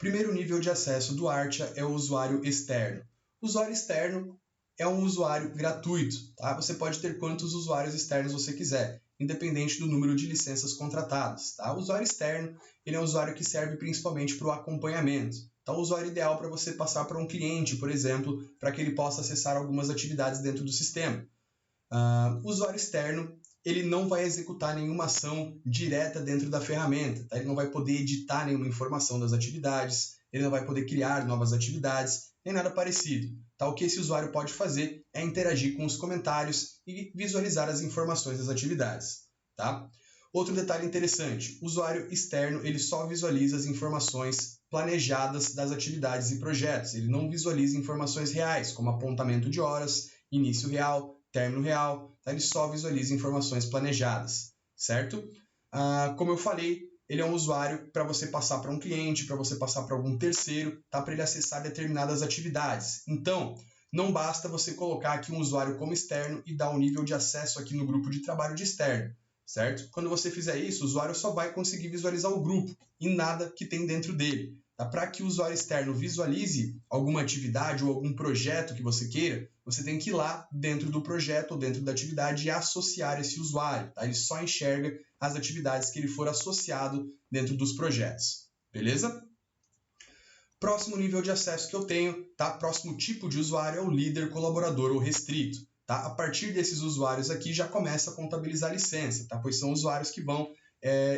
Primeiro nível de acesso do Artia é o usuário externo. O usuário externo é um usuário gratuito, tá? Você pode ter quantos usuários externos você quiser, independente do número de licenças contratadas, tá? O usuário externo, ele é um usuário que serve principalmente para o acompanhamento. Então, o usuário ideal para você passar para um cliente, por exemplo, para que ele possa acessar algumas atividades dentro do sistema. O usuário externo, ele não vai executar nenhuma ação direta dentro da ferramenta, tá? Ele não vai poder editar nenhuma informação das atividades, ele não vai poder criar novas atividades, nem nada parecido. Tá? O que esse usuário pode fazer é interagir com os comentários e visualizar as informações das atividades. Tá? Outro detalhe interessante, o usuário externo ele só visualiza as informações planejadas das atividades e projetos, ele não visualiza informações reais, como apontamento de horas, início real, término real, tá? Ele só visualiza informações planejadas, certo? Como eu falei, ele é um usuário para você passar para um cliente, para você passar para algum terceiro, tá? Para ele acessar determinadas atividades. Então, não basta você colocar aqui um usuário como externo e dar um nível de acesso aqui no grupo de trabalho de externo, certo? Quando você fizer isso, o usuário só vai conseguir visualizar o grupo e nada que tem dentro dele. Para que o usuário externo visualize alguma atividade ou algum projeto que você queira, você tem que ir lá dentro do projeto ou dentro da atividade e associar esse usuário. Tá? Ele só enxerga as atividades que ele for associado dentro dos projetos. Beleza? Próximo nível de acesso que eu tenho, tá? Próximo tipo de usuário é o líder, colaborador ou restrito. Tá? A partir desses usuários aqui já começa a contabilizar a licença, tá? Pois são usuários que vão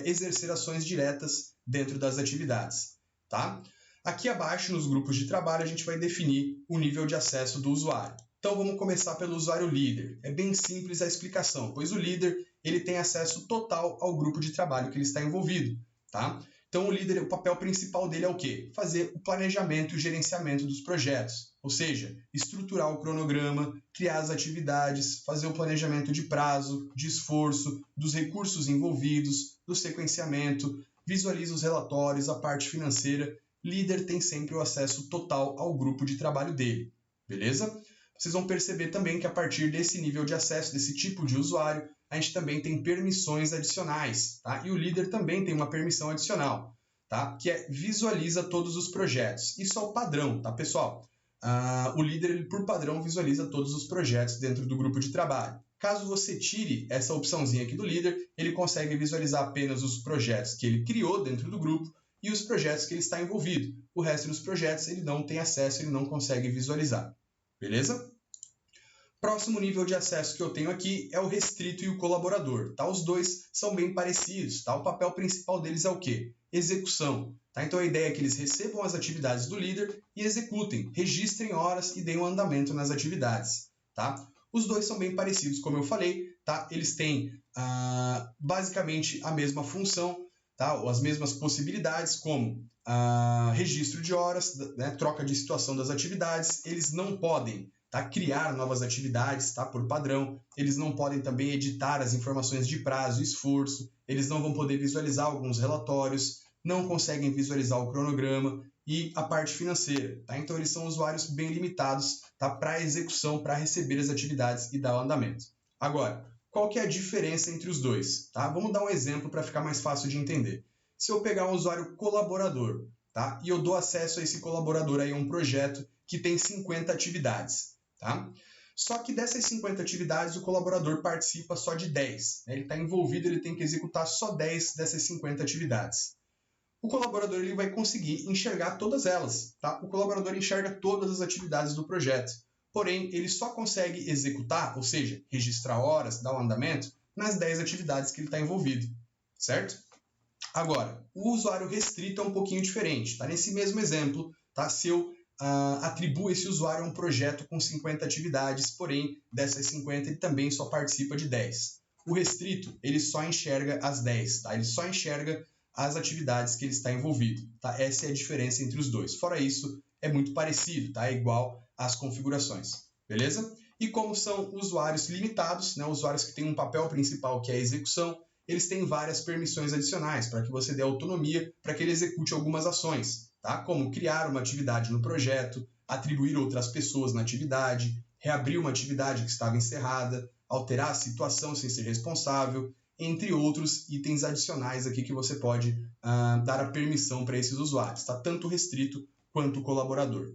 exercer ações diretas dentro das atividades. Tá? Aqui abaixo, nos grupos de trabalho, a gente vai definir o nível de acesso do usuário. Então, vamos começar pelo usuário líder. É bem simples a explicação, pois o líder ele tem acesso total ao grupo de trabalho que ele está envolvido. Tá? Então, o líder, o papel principal dele é o quê? Fazer o planejamento e o gerenciamento dos projetos, ou seja, estruturar o cronograma, criar as atividades, fazer o planejamento de prazo, de esforço, dos recursos envolvidos, do sequenciamento, visualiza os relatórios, a parte financeira. Líder tem sempre o acesso total ao grupo de trabalho dele, beleza? Vocês vão perceber também que a partir desse nível de acesso, desse tipo de usuário, a gente também tem permissões adicionais, tá? E o líder também tem uma permissão adicional, tá? Que é visualiza todos os projetos. Isso é o padrão, tá, pessoal? O líder, ele, por padrão, visualiza todos os projetos dentro do grupo de trabalho. Caso você tire essa opçãozinha aqui do líder, ele consegue visualizar apenas os projetos que ele criou dentro do grupo e os projetos que ele está envolvido. O resto dos projetos ele não tem acesso, ele não consegue visualizar. Beleza? Próximo nível de acesso que eu tenho aqui é o restrito e o colaborador. Tá? Os dois são bem parecidos. Tá? O papel principal deles é o quê? Execução. Tá? Então a ideia é que eles recebam as atividades do líder e executem, registrem horas e deem um andamento nas atividades. Tá? Os dois são bem parecidos, como eu falei. Tá? Eles têm basicamente a mesma função, tá? As mesmas possibilidades, como registro de horas, né? Troca de situação das atividades. Eles não podem criar novas atividades, tá? Por padrão. Eles não podem também editar as informações de prazo e esforço. Eles não vão poder visualizar alguns relatórios, não conseguem visualizar o cronograma e a parte financeira. Tá? Então, eles são usuários bem limitados, tá? Para execução, para receber as atividades e dar o andamento. Agora, qual que é a diferença entre os dois? Tá? Vamos dar um exemplo para ficar mais fácil de entender. Se eu pegar um usuário colaborador, tá? E eu dou acesso a esse colaborador aí a um projeto que tem 50 atividades. Tá? Só que dessas 50 atividades, o colaborador participa só de 10. Né? Ele está envolvido, ele tem que executar só 10 dessas 50 atividades. O colaborador ele vai conseguir enxergar todas elas. Tá? O colaborador enxerga todas as atividades do projeto. Porém, ele só consegue executar, ou seja, registrar horas, dar um andamento, nas 10 atividades que ele está envolvido. Certo? Agora, o usuário restrito é um pouquinho diferente. Tá? Nesse mesmo exemplo, tá? Se eu atribuo esse usuário a um projeto com 50 atividades, porém, dessas 50 ele também só participa de 10. O restrito, ele só enxerga as 10, tá? Ele só enxerga as atividades que ele está envolvido, tá? Essa é a diferença entre os dois. Fora isso, é muito parecido, tá? É igual às configurações, beleza? E como são usuários limitados, né? Usuários que têm um papel principal que é a execução, eles têm várias permissões adicionais para que você dê autonomia para que ele execute algumas ações, tá? Como criar uma atividade no projeto, atribuir outras pessoas na atividade, reabrir uma atividade que estava encerrada, alterar a situação sem ser responsável, entre outros itens adicionais aqui que você pode dar a permissão para esses usuários, tá? Tanto restrito quanto colaborador.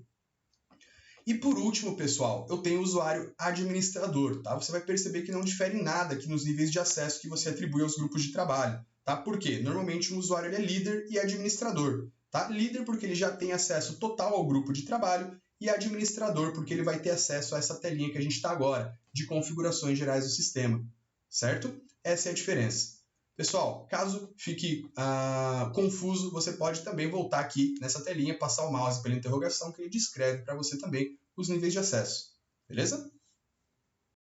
E por último, pessoal, eu tenho o usuário administrador, tá? Você vai perceber que não difere nada aqui nos níveis de acesso que você atribui aos grupos de trabalho, tá? Por quê? Normalmente o usuário ele é líder e administrador, tá? Líder porque ele já tem acesso total ao grupo de trabalho e administrador porque ele vai ter acesso a essa telinha que a gente está agora, de configurações gerais do sistema, certo? Essa é a diferença. Pessoal, caso fique confuso, você pode também voltar aqui nessa telinha, passar o mouse pela interrogação que ele descreve para você também os níveis de acesso. Beleza?